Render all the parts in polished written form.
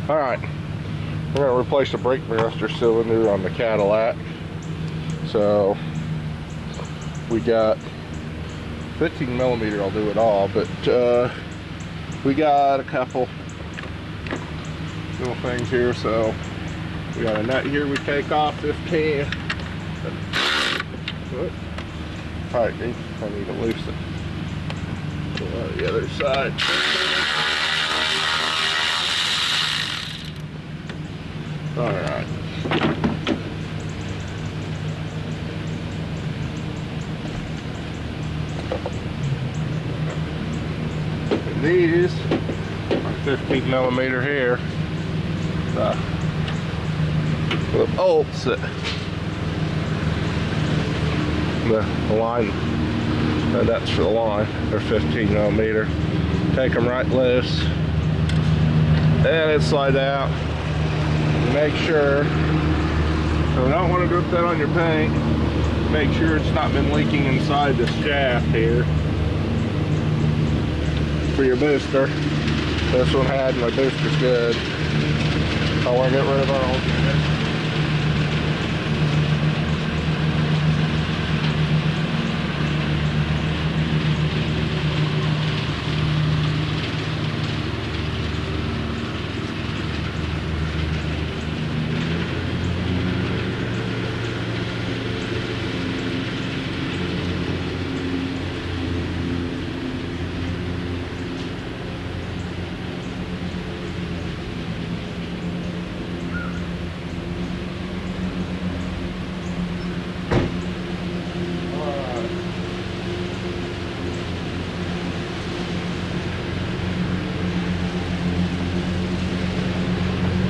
Alright, we're going to replace the brake master cylinder on the Cadillac. So we got 15 millimeter, I'll do it all, but we got a couple little things here. So we got a nut here we take off 15. Tightening, I need to loosen the other side. Alright. These are 15 millimeter here. The bolts that the line, that's for the line, they're 15 millimeter. Take them right loose, and it slides out. Make sure, so don't want to drip that on your paint. Make sure it's not been leaking inside this shaft here. For your booster, this one had, my booster's good. I want to get rid of our old unit.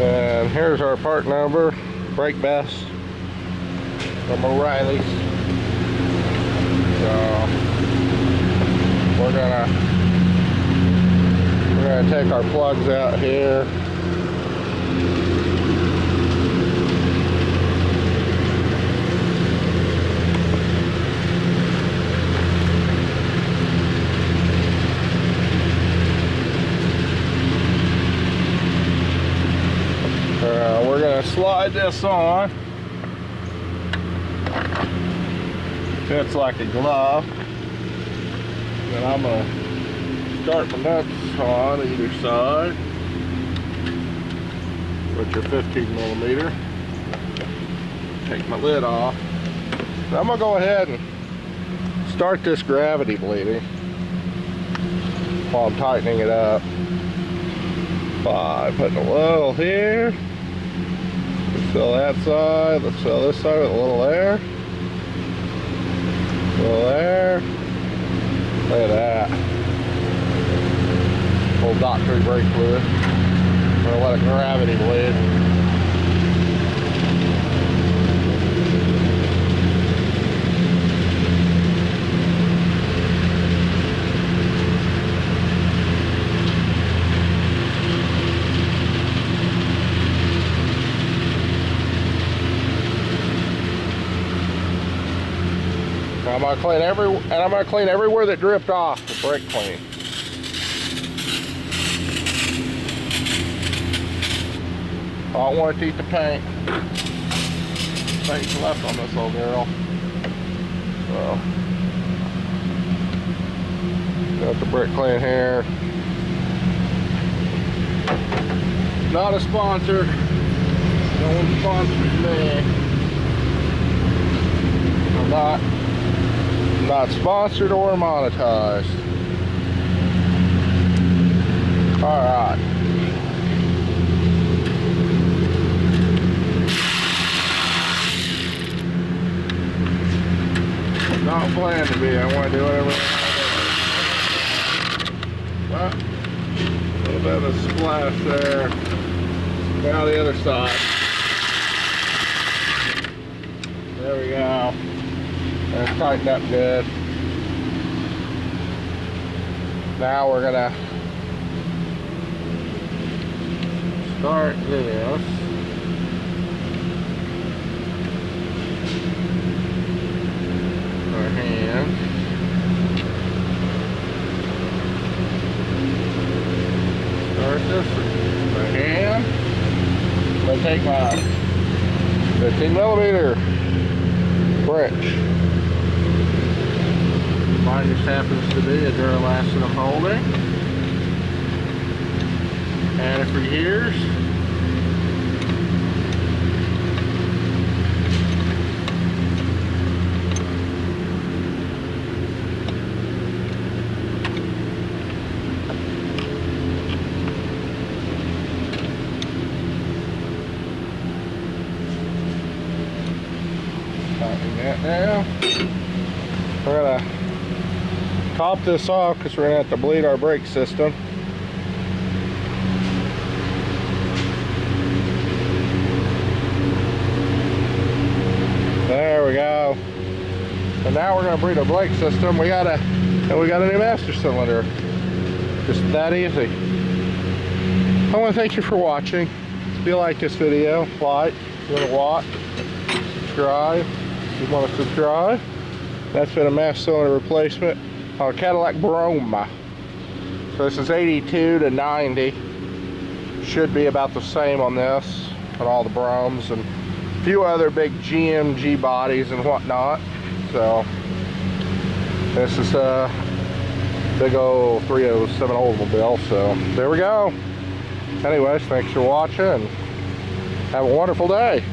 And here's our part number, brake best from O'Reilly's. So we're gonna take our plugs out here. We're going to slide this on. Fits like a glove. Then I'm going to start the nuts on either side with your 15 millimeter. Take my lid off. So I'm going to go ahead and start this gravity bleeding while I'm tightening it up by putting a little here. Let's fill that side. Let's fill this side with a little air. A little air. Look at that. Old doctor brake fluid. I'm gonna let it gravity bleed. I'm gonna clean everywhere that dripped off the brake clean. I don't want it to eat the paint. Paint's left on this old girl. So got the brake clean here. Not a sponsor. No one sponsors me. I'm not sponsored or monetized. Alright. Not planned to be. I want to do whatever I want. A little bit of a splash there. Now the other side. There we go. And it's tightened up good. Now we're gonna start this. Our hand. Start this with my hand. I take my 15mm wrench. Mine just happens to be a Duralast that I'm holding. Had it for years. Tighten that down. We're gonna top this off because we're gonna have to bleed our brake system. There we go. And now we're gonna bleed our brake system. We got a new master cylinder. Just that easy. I want to thank you for watching. If you like this video, like, if you want to watch, subscribe. If you want to subscribe. That's been a master cylinder replacement on a Cadillac Brougham. So this is 82 to 90. Should be about the same on this, on all the Broughams and a few other big GMG bodies and whatnot. So this is a big old 307 Oldsmobile. So there we go. Anyways, thanks for watching and have a wonderful day.